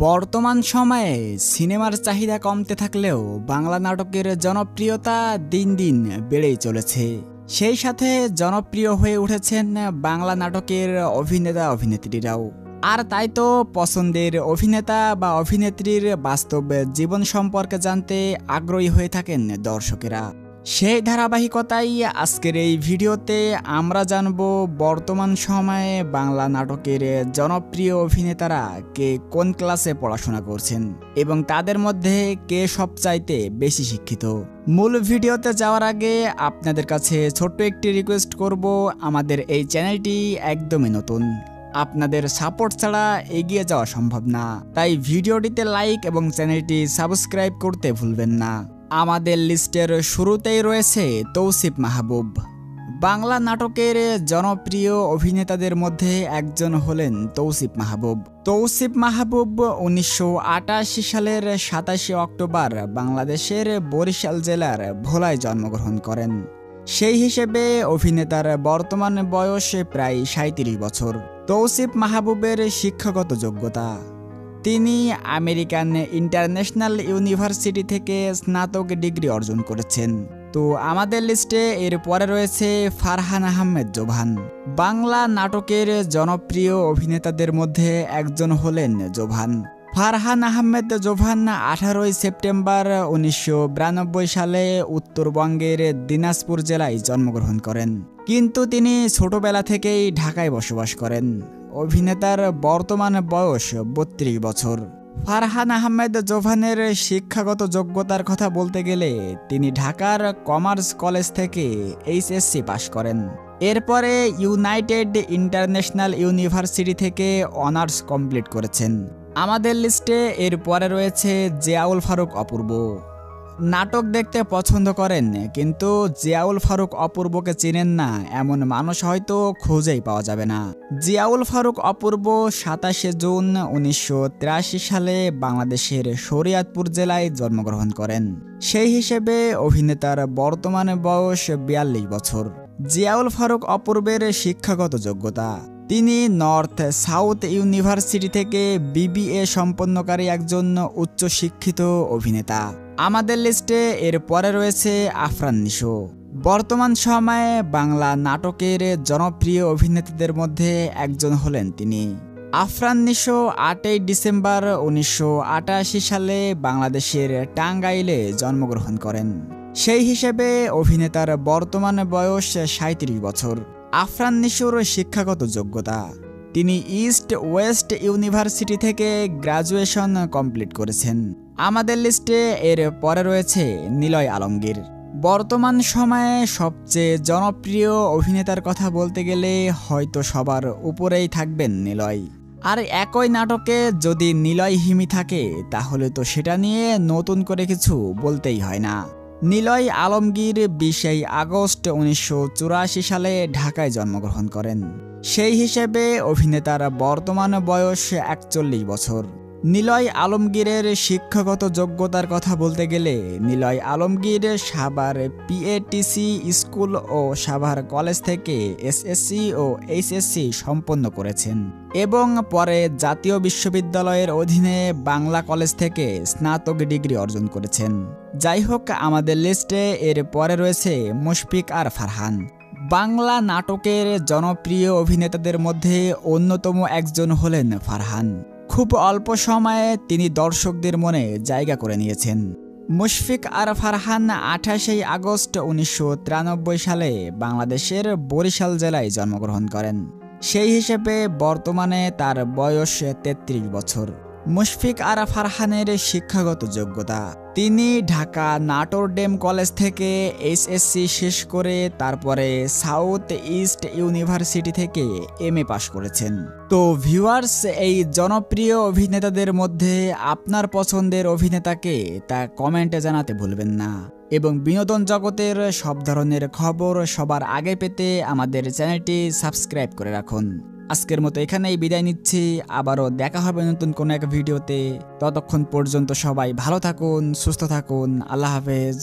বর্তমান সময়ে সিনেমার চাহিদা কমতে থাকলেও বাংলা নাটকের জনপ্রিয়তা দিন দিন বেড়েই চলেছে। সেই সাথে জনপ্রিয় হয়ে উঠেছেন বাংলা নাটকের অভিনেতা অভিনেত্রীরাও। আর তাই তো পছন্দের অভিনেতা বা অভিনেত্রীর বাস্তব জীবন সম্পর্কে জানতে আগ্রহী হয়ে থাকেন দর্শকেরা। সেই ধারাবাহিকতাই আজকের এই ভিডিওতে আমরা জানব বর্তমান সময়ে বাংলা নাটকের জনপ্রিয় অভিনেতারা কে কোন ক্লাসে পড়াশোনা করছেন এবং তাদের মধ্যে কে সবচাইতে বেশি শিক্ষিত। মূল ভিডিওতে যাওয়ার আগে আপনাদের কাছে ছোট্ট একটি রিকোয়েস্ট করব, আমাদের এই চ্যানেলটি একদমই নতুন, আপনাদের সাপোর্ট ছাড়া এগিয়ে যাওয়া সম্ভব না, তাই ভিডিওটিতে লাইক এবং চ্যানেলটি সাবস্ক্রাইব করতে ভুলবেন না। আমাদের লিস্টের শুরুতেই রয়েছে তৌসিফ মাহবুব। বাংলা নাটকের জনপ্রিয় অভিনেতাদের মধ্যে একজন হলেন তৌসিফ মাহবুব। তৌসিফ মাহবুব 1988 সালের 27 অক্টোবর বাংলাদেশের বরিশাল জেলার ভোলায় জন্মগ্রহণ করেন। সেই হিসেবে অভিনেতার বর্তমান বয়স প্রায় 37 বছর। তৌসিফ মাহবুবের শিক্ষাগত যোগ্যতা: তিনি আমেরিকান ইন্টারন্যাশনাল ইউনিভার্সিটি থেকে স্নাতক ডিগ্রি অর্জন করেছেন। তো আমাদের লিস্টে এর পরে রয়েছে ফারহান আহমেদ জোভান। বাংলা নাটকের জনপ্রিয় অভিনেতাদের মধ্যে একজন হলেন জোভান। ফারহান আহমেদ জোভান 18 সেপ্টেম্বর 1992 সালে উত্তরবঙ্গের দিনাজপুর জেলায় জন্মগ্রহণ করেন, কিন্তু তিনি ছোটবেলা থেকেই ঢাকায় বসবাস করেন। অভিনেতার বর্তমান বয়স 32 বছর। ফারহান আহমেদ জোভানের শিক্ষাগত যোগ্যতার কথা বলতে গেলে তিনি ঢাকার কমার্স কলেজ থেকে এইচএসসি পাশ করেন। এরপরে ইউনাইটেড ইন্টারন্যাশনাল ইউনিভার্সিটি থেকে অনার্স কমপ্লিট করেছেন। আমাদের লিস্টে এর পরে রয়েছে জিয়াউল ফারুক অপূর্ব। নাটক দেখতে পছন্দ করেন, কিন্তু জিয়াউল ফারুক অপূর্বকে চিনেন না এমন মানুষ হয়তো খুঁজেই পাওয়া যাবে না। জিয়াউল ফারুক অপূর্ব 27 জুন 1983 সালে বাংলাদেশের শরীয়তপুর জেলায় জন্মগ্রহণ করেন। সেই হিসেবে অভিনেতার বর্তমান বয়স 42 বছর। জিয়াউল ফারুক অপূর্বের শিক্ষাগত যোগ্যতা: তিনি নর্থ সাউথ ইউনিভার্সিটি থেকে বিবিএ সম্পন্নকারী একজন উচ্চশিক্ষিত অভিনেতা। আমাদের লিস্টে এর পরে রয়েছে আফরান নিশো। বর্তমান সময়ে বাংলা নাটকের জনপ্রিয় অভিনেতাদের মধ্যে একজন হলেন তিনি। আফরান নিশো 8 ডিসেম্বর 1988 সালে বাংলাদেশের টাঙ্গাইলে জন্মগ্রহণ করেন। সেই হিসেবে অভিনেতার বর্তমান বয়স 37 বছর। আফরান নিশোর শিক্ষাগত যোগ্যতা: তিনি ইস্ট ওয়েস্ট ইউনিভার্সিটি থেকে গ্র্যাজুয়েশন কমপ্লিট করেছেন। আমাদের লিস্টে এর পরে রয়েছে নিলয় আলমগীর। বর্তমান সময়ে সবচেয়ে জনপ্রিয় অভিনেতার কথা বলতে গেলে হয়তো সবার উপরেই থাকবেন নিলয়। আর একই নাটকে যদি নিলয় হিমি থাকে তাহলে তো সেটা নিয়ে নতুন করে কিছু বলতেই হয় না। নিলয় আলমগীর 20 আগস্ট 1984 সালে ঢাকায় জন্মগ্রহণ করেন। সেই হিসেবে অভিনেতার বর্তমান বয়স 41 বছর। নিলয় আলমগীরের শিক্ষাগত যোগ্যতার কথা বলতে গেলে নিলয় আলমগীর সাভার পিএটিসি স্কুল ও সাভার কলেজ থেকে এসএসসি ও এইচএসসি সম্পন্ন করেছেন এবং পরে জাতীয় বিশ্ববিদ্যালয়ের অধীনে বাংলা কলেজ থেকে স্নাতক ডিগ্রি অর্জন করেছেন। যাই হোক, আমাদের লিস্টে এর পরে রয়েছে মুশফিক আর ফারহান। বাংলা নাটকের জনপ্রিয় অভিনেতাদের মধ্যে অন্যতম একজন হলেন ফারহান। খুব অল্প সময়ে তিনি দর্শকদের মনে জায়গা করে নিয়েছেন। মুশফিক আর ফারহান 28 আগস্ট 1993 সালে বাংলাদেশের বরিশাল জেলায় জন্মগ্রহণ করেন। সেই হিসেবে বর্তমানে তার বয়স 33 বছর। মুশফিক আর ফারহানের শিক্ষাগত যোগ্যতা: তিনি ঢাকা নাটোর-ডেম কলেজ থেকে এইচএসসি শেষ করে তারপরে সাউথ ইস্ট ইউনিভার্সিটি থেকে এমএ পাশ করেছেন। তো ভিউয়ার্স, এই জনপ্রিয় অভিনেতাদের মধ্যে আপনার পছন্দের অভিনেতাকে তা কমেন্টে জানাতে ভুলবেন না এবং বিনোদন জগতের সব ধরনের খবর সবার আগে পেতে আমাদের চ্যানেলটি সাবস্ক্রাইব করে রাখুন। আজকের মতো এখানেই বিদায় নিচ্ছি, আবারও দেখা হবে নতুন কোনো এক ভিডিওতে। ততক্ষণ পর্যন্ত সবাই ভালো থাকুন, সুস্থ থাকুন। আল্লাহ হাফেজ।